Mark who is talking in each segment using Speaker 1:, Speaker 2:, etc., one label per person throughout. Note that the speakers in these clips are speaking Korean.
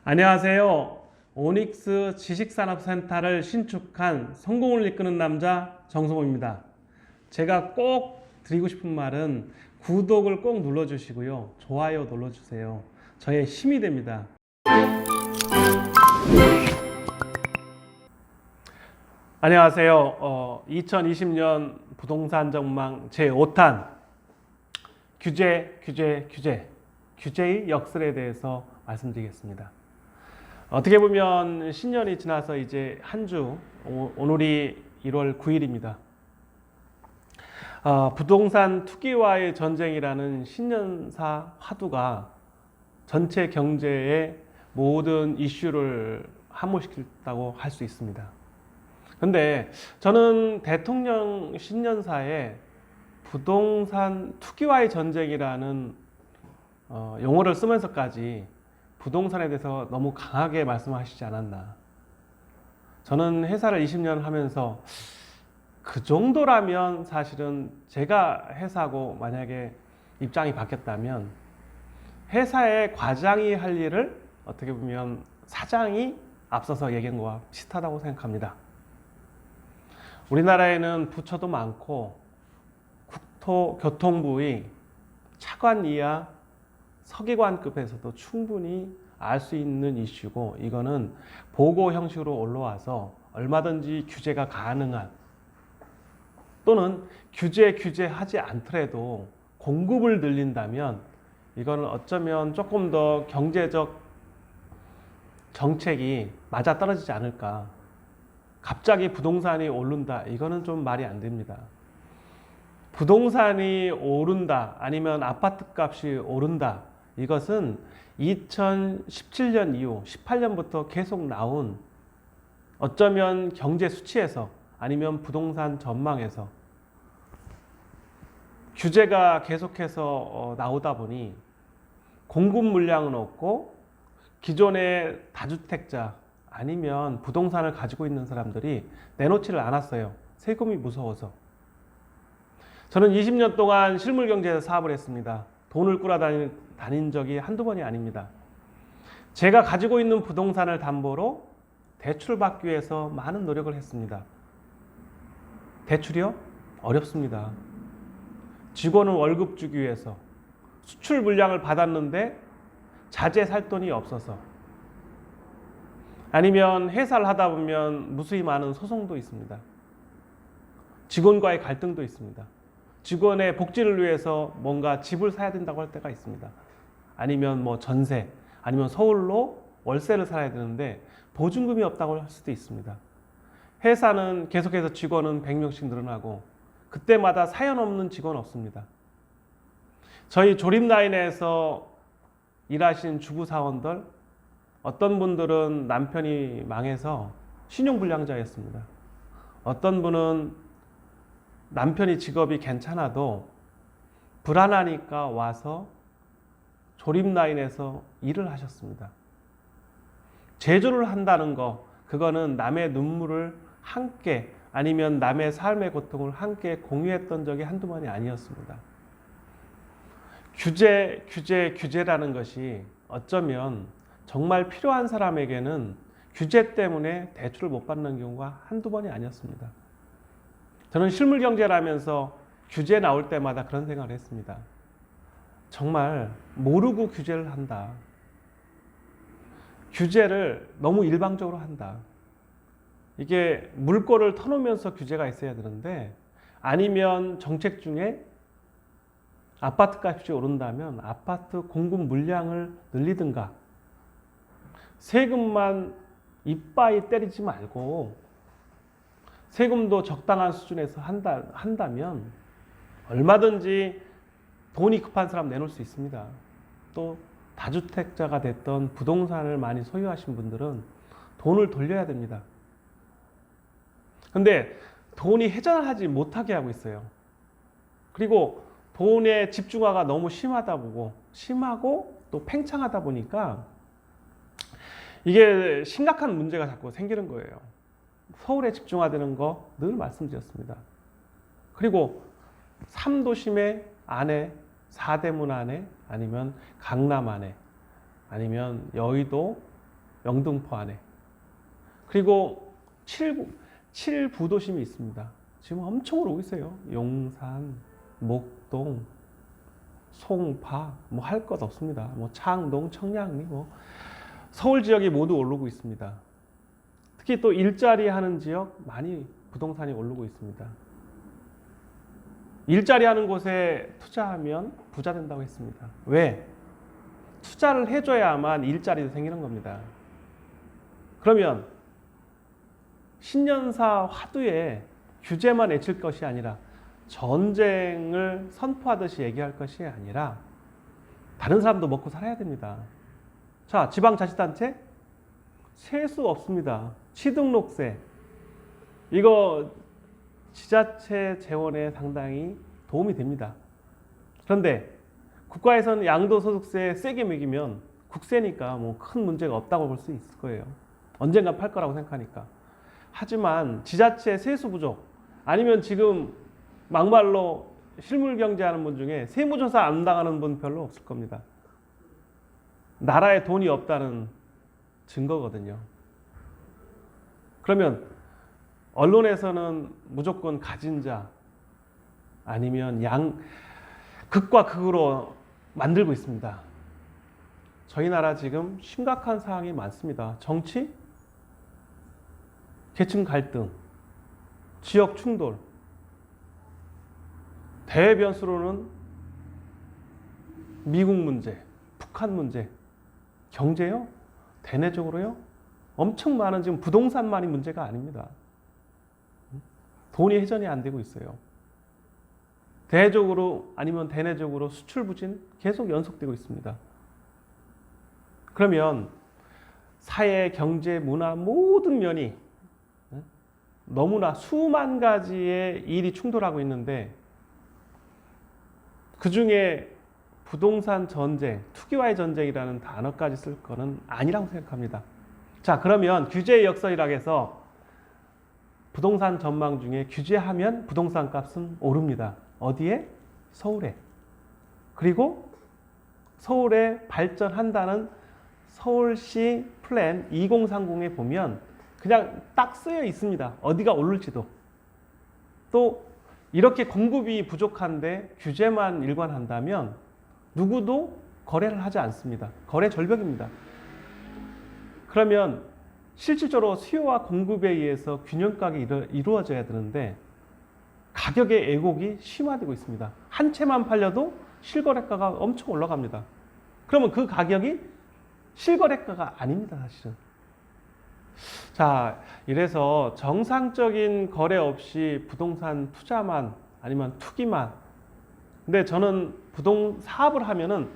Speaker 1: 안녕하세요. 오닉스 지식산업센터를 신축한 성공을 이끄는 남자 정성호입니다. 제가 꼭 드리고 싶은 말은 구독을 꼭 눌러주시고요. 좋아요 눌러주세요. 저의 힘이 됩니다. 안녕하세요. 2020년 부동산 전망 제5탄 규제의 역설에 대해서 말씀드리겠습니다. 어떻게 보면 신년이 지나서 이제 한 주, 오늘이 1월 9일입니다. 부동산 투기와의 전쟁이라는 신년사 화두가 전체 경제의 모든 이슈를 함몰시켰다고 할 수 있습니다. 근데 저는 대통령 신년사에 부동산 투기와의 전쟁이라는 용어를 쓰면서까지 부동산에 대해서 너무 강하게 말씀하시지 않았나. 저는 회사를 20년 하면서 그 정도라면 사실은 제가 회사고 만약에 입장이 바뀌었다면 회사의 과장이 할 일을 어떻게 보면 사장이 앞서서 얘기한 거와 비슷하다고 생각합니다. 우리나라에는 부처도 많고 국토교통부의 차관 이하 서기관급에서도 충분히 알 수 있는 이슈고, 이거는 보고 형식으로 올라와서 얼마든지 규제가 가능한, 또는 규제하지 않더라도 공급을 늘린다면 이거는 어쩌면 조금 더 경제적 정책이 맞아떨어지지 않을까. 갑자기 부동산이 오른다, 이거는 좀 말이 안 됩니다. 부동산이 오른다, 아니면 아파트 값이 오른다, 이것은 2017년 이후 18년부터 계속 나온 어쩌면 경제 수치에서 아니면 부동산 전망에서 규제가 계속해서 나오다 보니 공급 물량은 없고 기존의 다주택자 아니면 부동산을 가지고 있는 사람들이 내놓지를 않았어요. 세금이 무서워서. 저는 20년 동안 실물경제에서 사업을 했습니다. 돈을 꾸려다닌 적이 한두 번이 아닙니다. 제가 가지고 있는 부동산을 담보로 대출을 받기 위해서 많은 노력을 했습니다. 대출이요? 어렵습니다. 직원은 월급 주기 위해서 수출 물량을 받았는데 자재 살 돈이 없어서, 아니면 회사를 하다 보면 무수히 많은 소송도 있습니다. 직원과의 갈등도 있습니다. 직원의 복지를 위해서 뭔가 집을 사야 된다고 할 때가 있습니다. 아니면 뭐 전세, 아니면 서울로 월세를 살아야 되는데 보증금이 없다고 할 수도 있습니다. 회사는 계속해서 직원은 100명씩 늘어나고 그때마다 사연 없는 직원 없습니다. 저희 조립라인에서 일하신 주부사원들, 어떤 분들은 남편이 망해서 신용불량자였습니다. 어떤 분은 남편이 직업이 괜찮아도 불안하니까 와서 조립라인에서 일을 하셨습니다. 제조를 한다는 거, 그거는 남의 눈물을 함께, 아니면 남의 삶의 고통을 함께 공유했던 적이 한두 번이 아니었습니다. 규제라는 것이 어쩌면 정말 필요한 사람에게는 규제 때문에 대출을 못 받는 경우가 한두 번이 아니었습니다. 저는 실물경제를 하면서 규제 나올 때마다 그런 생각을 했습니다. 정말 모르고 규제를 한다. 규제를 너무 일방적으로 한다. 이게 물꼬를 터놓으면서 규제가 있어야 되는데, 아니면 정책 중에 아파트 값이 오른다면 아파트 공급 물량을 늘리든가, 세금만 이빠이 때리지 말고 세금도 적당한 수준에서 한다면 얼마든지 돈이 급한 사람 내놓을 수 있습니다. 또 다주택자가 됐던 부동산을 많이 소유하신 분들은 돈을 돌려야 됩니다. 근데 돈이 회전을 하지 못하게 하고 있어요. 그리고 돈의 집중화가 너무 심하고 또 팽창하다 보니까 이게 심각한 문제가 자꾸 생기는 거예요. 서울에 집중화되는 거 늘 말씀드렸습니다. 그리고 3도심의 안에, 4대문 안에, 아니면 강남 안에, 아니면 여의도 영등포 안에. 그리고 7부도심이 있습니다. 지금 엄청 오르고 있어요. 용산, 목동, 송파, 뭐 할 것 없습니다. 뭐 창동, 청량리, 뭐 서울 지역이 모두 오르고 있습니다. 특히 또 일자리 하는 지역 많이 부동산이 오르고 있습니다. 일자리 하는 곳에 투자하면 부자 된다고 했습니다. 왜? 투자를 해줘야만 일자리도 생기는 겁니다. 그러면 신년사 화두에 규제만 외칠 것이 아니라 전쟁을 선포하듯이 얘기할 것이 아니라 다른 사람도 먹고 살아야 됩니다. 자, 지방자치단체 세수 없습니다. 취등록세 이거 지자체 재원에 상당히 도움이 됩니다. 그런데 국가에서는 양도소득세 세게 매기면 국세니까 뭐 큰 문제가 없다고 볼 수 있을 거예요. 언젠간 팔 거라고 생각하니까. 하지만 지자체 세수 부족 아니면 지금 막말로 실물 경제하는 분 중에 세무조사 안 당하는 분 별로 없을 겁니다. 나라에 돈이 없다는 증거거든요. 그러면 언론에서는 무조건 가진 자 아니면 극과 극으로 만들고 있습니다. 저희 나라 지금 심각한 사항이 많습니다. 정치, 계층 갈등, 지역 충돌, 대변수로는 미국 문제, 북한 문제, 경제요? 대내적으로요? 엄청 많은 지금 부동산만이 문제가 아닙니다. 돈이 회전이 안 되고 있어요. 대외적으로 아니면 대내적으로 수출 부진 계속 연속되고 있습니다. 그러면 사회, 경제, 문화 모든 면이 너무나 수만 가지의 일이 충돌하고 있는데 그중에 부동산 전쟁, 투기와의 전쟁이라는 단어까지 쓸 거는 아니라고 생각합니다. 자, 그러면 규제의 역설이라고 해서 부동산 전망 중에 규제하면 부동산 값은 오릅니다. 어디에? 서울에. 그리고 서울에 발전한다는 서울시 플랜 2030에 보면 그냥 딱 쓰여 있습니다. 어디가 오를지도. 또 이렇게 공급이 부족한데 규제만 일관한다면 누구도 거래를 하지 않습니다. 거래 절벽입니다. 그러면 실질적으로 수요와 공급에 의해서 균형감이 이루어져야 되는데 가격의 왜곡이 심화되고 있습니다. 한 채만 팔려도 실거래가가 엄청 올라갑니다. 그러면 그 가격이 실거래가가 아닙니다, 사실은. 자, 이래서 정상적인 거래 없이 부동산 투자만 아니면 투기만. 근데 저는 사업을 하면은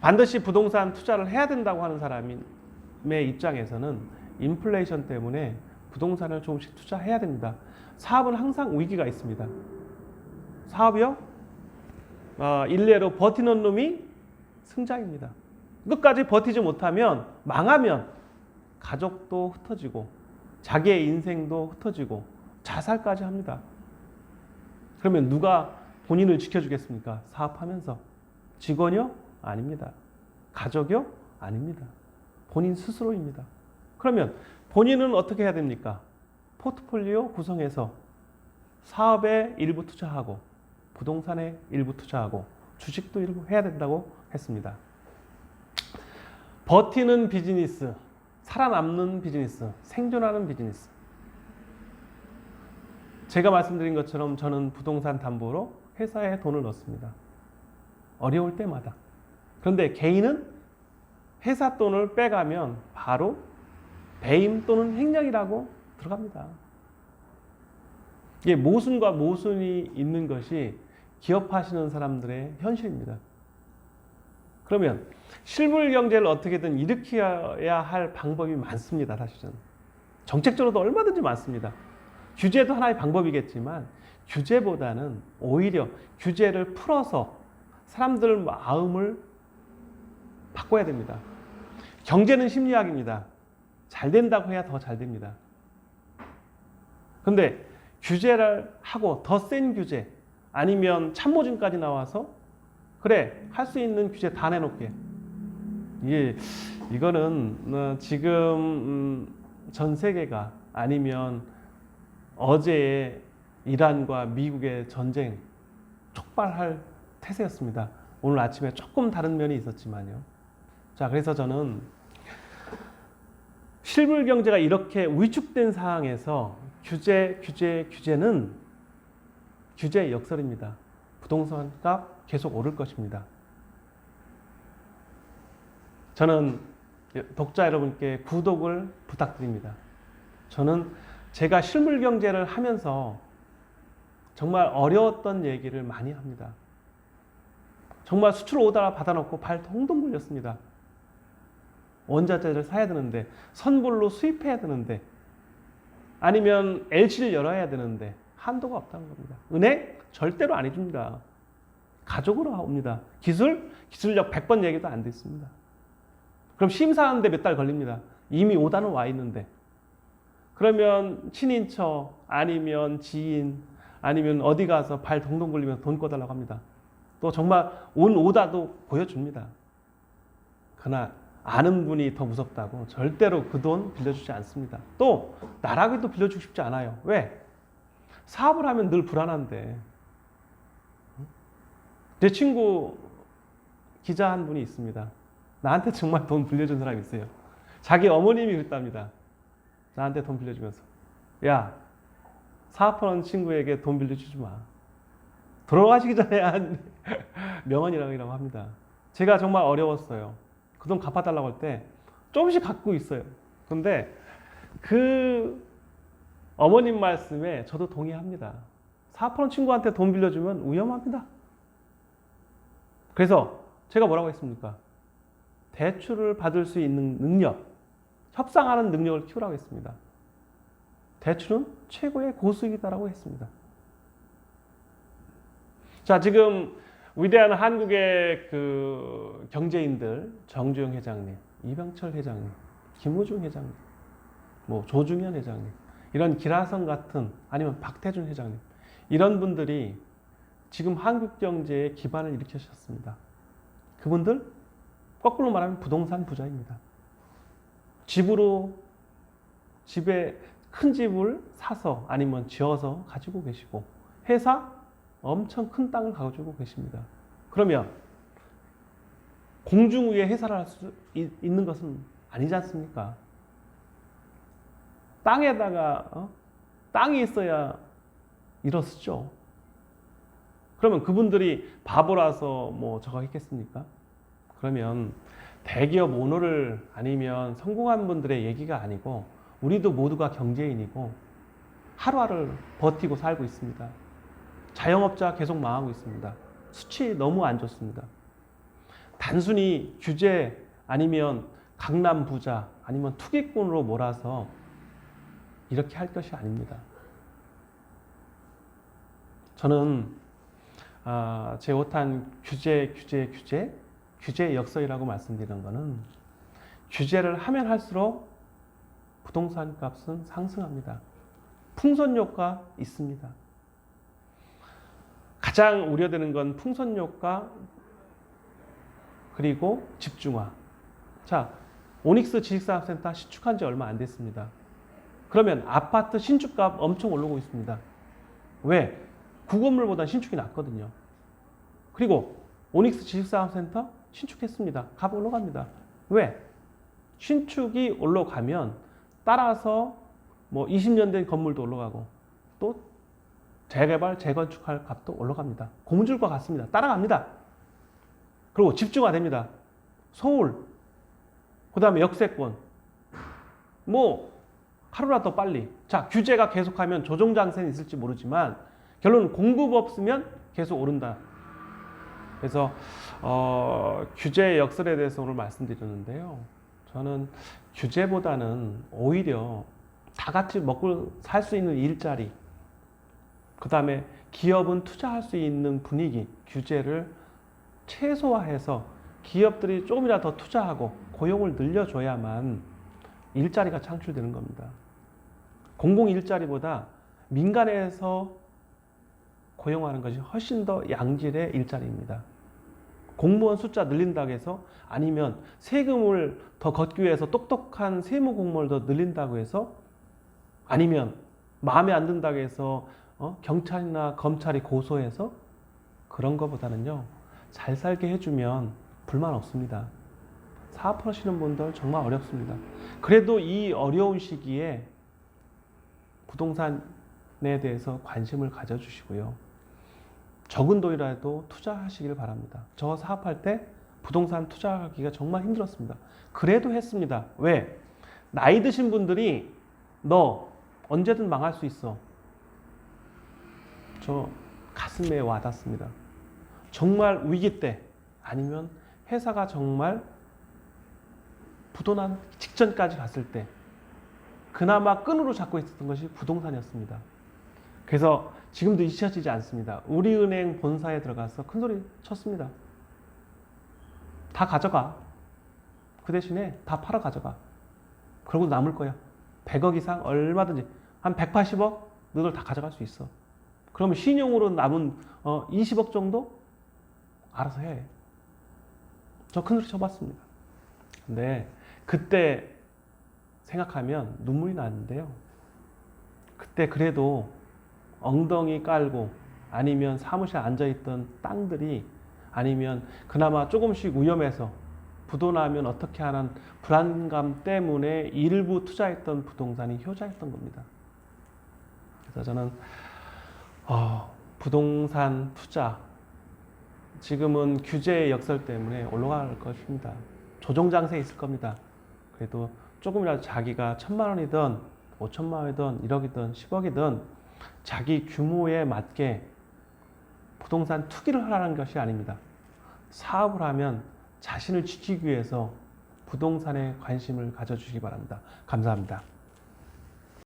Speaker 1: 반드시 부동산 투자를 해야 된다고 하는 사람의 입장에서는 인플레이션 때문에 부동산을 조금씩 투자해야 됩니다. 사업은 항상 위기가 있습니다. 사업이요? 일례로 버티는 놈이 승자입니다. 끝까지 버티지 못하면 망하면 가족도 흩어지고 자기의 인생도 흩어지고 자살까지 합니다. 그러면 누가 본인을 지켜주겠습니까? 사업하면서. 직원이요? 아닙니다. 가족이요? 아닙니다. 본인 스스로입니다. 그러면 본인은 어떻게 해야 됩니까? 포트폴리오 구성해서 사업에 일부 투자하고 부동산에 일부 투자하고 주식도 일부 해야 된다고 했습니다. 버티는 비즈니스, 살아남는 비즈니스, 생존하는 비즈니스. 제가 말씀드린 것처럼 저는 부동산 담보로 회사에 돈을 넣습니다. 어려울 때마다. 그런데 개인은 회사 돈을 빼가면 바로 배임 또는 횡령이라고 들어갑니다. 이게 모순과 모순이 있는 것이 기업하시는 사람들의 현실입니다. 그러면 실물 경제를 어떻게든 일으켜야 할 방법이 많습니다, 사실은. 정책적으로도 얼마든지 많습니다. 규제도 하나의 방법이겠지만 규제보다는 오히려 규제를 풀어서 사람들 마음을 바꿔야 됩니다. 경제는 심리학입니다. 잘 된다고 해야 더 잘 됩니다. 근데 규제를 하고 더 센 규제 아니면 참모진까지 나와서 그래, 할 수 있는 규제 다 내놓게. 이거는 지금 전 세계가 아니면 어제 이란과 미국의 전쟁 촉발할 태세였습니다. 오늘 아침에 조금 다른 면이 있었지만요. 자, 그래서 저는 실물 경제가 이렇게 위축된 상황에서 규제는 규제의 역설입니다. 부동산 값 계속 오를 것입니다. 저는 독자 여러분께 구독을 부탁드립니다. 저는 제가 실물 경제를 하면서 정말 어려웠던 얘기를 많이 합니다. 정말 수출 오다 받아놓고 발 동동 굴렸습니다. 원자재를 사야 되는데, 선불로 수입해야 되는데, 아니면 LC를 열어야 되는데 한도가 없다는 겁니다. 은행 절대로 안 해줍니다. 가족으로 옵니다. 기술력 100번 얘기도 안 됐습니다. 그럼 심사하는데 몇 달 걸립니다. 이미 오다는 와 있는데. 그러면 친인처 아니면 지인 아니면 어디 가서 발 동동 굴리면서 돈 꺼달라고 합니다. 또 정말 온 오다도 보여줍니다. 그러나 아는 분이 더 무섭다고 절대로 그 돈 빌려주지 않습니다. 또 나라에도 빌려주고 싶지 않아요. 왜? 사업을 하면 늘 불안한데. 제 친구 기자 한 분이 있습니다. 나한테 정말 돈 빌려준 사람이 있어요. 자기 어머님이 그랬답니다. 나한테 돈 빌려주면서, 야, 사업하는 친구에게 돈 빌려주지 마. 돌아가시기 전에 한 명언이라고 합니다. 제가 정말 어려웠어요. 그 돈 갚아달라고 할 때 조금씩 갖고 있어요. 그런데 그 어머님 말씀에 저도 동의합니다. 사업하는 친구한테 돈 빌려주면 위험합니다. 그래서 제가 뭐라고 했습니까? 대출을 받을 수 있는 능력, 협상하는 능력을 키우라고 했습니다. 대출은 최고의 고수익이다라고 했습니다. 자, 지금 위대한 한국의 그 경제인들, 정주영 회장님, 이병철 회장님, 김우중 회장님, 뭐 조중현 회장님, 이런 기라성 같은, 아니면 박태준 회장님, 이런 분들이 지금 한국 경제의 기반을 일으키셨습니다. 그분들 거꾸로 말하면 부동산 부자입니다. 집에 큰 집을 사서 아니면 지어서 가지고 계시고, 회사 엄청 큰 땅을 가지고 계십니다. 그러면 공중 위에 회사를 할 수 있는 것은 아니지 않습니까? 땅에다가 땅이 있어야 일어서죠. 그러면 그분들이 바보라서 뭐 저거 했겠습니까? 그러면 대기업 오너를 아니면 성공한 분들의 얘기가 아니고, 우리도 모두가 경제인이고 하루하루를 버티고 살고 있습니다. 자영업자 계속 망하고 있습니다. 수치 너무 안 좋습니다. 단순히 규제 아니면 강남 부자 아니면 투기꾼으로 몰아서 이렇게 할 것이 아닙니다. 저는 제 오탄 규제의 역설이라고 말씀드리는 것은, 규제를 하면 할수록 부동산 값은 상승합니다. 풍선효과 있습니다. 가장 우려되는 건 풍선효과, 그리고 집중화. 자, 오닉스 지식산업센터 신축한 지 얼마 안 됐습니다. 그러면 아파트 신축값 엄청 오르고 있습니다. 왜? 구건물보다 신축이 낫거든요. 그리고 오닉스 지식산업센터 신축했습니다. 값 올라갑니다. 왜? 신축이 올라가면 따라서 뭐 20년 된 건물도 올라가고, 또 재개발, 재건축할 값도 올라갑니다. 고무줄과 같습니다. 따라갑니다. 그리고 집중화됩니다. 서울, 그 다음에 역세권, 뭐 하루라도 빨리. 자, 규제가 계속하면 조정장세는 있을지 모르지만 결론은 공급 없으면 계속 오른다. 그래서 규제의 역설에 대해서 오늘 말씀드렸는데요. 저는 규제보다는 오히려 다 같이 먹고 살 수 있는 일자리, 그 다음에 기업은 투자할 수 있는 분위기, 규제를 최소화해서 기업들이 조금이라도 더 투자하고 고용을 늘려줘야만 일자리가 창출되는 겁니다. 공공 일자리보다 민간에서 고용하는 것이 훨씬 더 양질의 일자리입니다. 공무원 숫자 늘린다고 해서 아니면 세금을 더 걷기 위해서 똑똑한 세무 공무원을 더 늘린다고 해서 아니면 마음에 안 든다고 해서 경찰이나 검찰이 고소해서 그런 거보다는요. 잘 살게 해주면 불만 없습니다. 사업하시는 분들 정말 어렵습니다. 그래도 이 어려운 시기에 부동산에 대해서 관심을 가져주시고요. 적은 돈이라도 투자하시길 바랍니다. 저 사업할 때 부동산 투자하기가 정말 힘들었습니다. 그래도 했습니다. 왜? 나이 드신 분들이 너 언제든 망할 수 있어. 저 가슴에 와닿습니다. 정말 위기 때 아니면 회사가 정말 부도난 직전까지 갔을 때 그나마 끈으로 잡고 있었던 것이 부동산이었습니다. 그래서 지금도 잊혀지지 않습니다. 우리은행 본사에 들어가서 큰 소리 쳤습니다. 다 가져가. 그 대신에 다 팔아 가져가. 그러고 남을 거야. 100억 이상 얼마든지 한 180억 너들 다 가져갈 수 있어. 그러면 신용으로 남은 20억 정도 알아서 해. 저 큰 소리 쳐봤습니다. 근데 그때 생각하면 눈물이 나는데요. 그때 그래도 엉덩이 깔고 아니면 사무실에 앉아있던 땅들이 아니면 그나마 조금씩 위험해서 부도나면 어떻게 하는 불안감 때문에 일부 투자했던 부동산이 효자였던 겁니다. 그래서 저는 부동산 투자 지금은 규제의 역설 때문에 올라갈 것입니다. 조정장세에 있을 겁니다. 그래도 조금이라도 자기가 1,000만 원이든 5천만 원이든 1억이든 10억이든 자기 규모에 맞게 부동산 투기를 하라는 것이 아닙니다. 사업을 하면 자신을 지키기 위해서 부동산에 관심을 가져주시기 바랍니다. 감사합니다.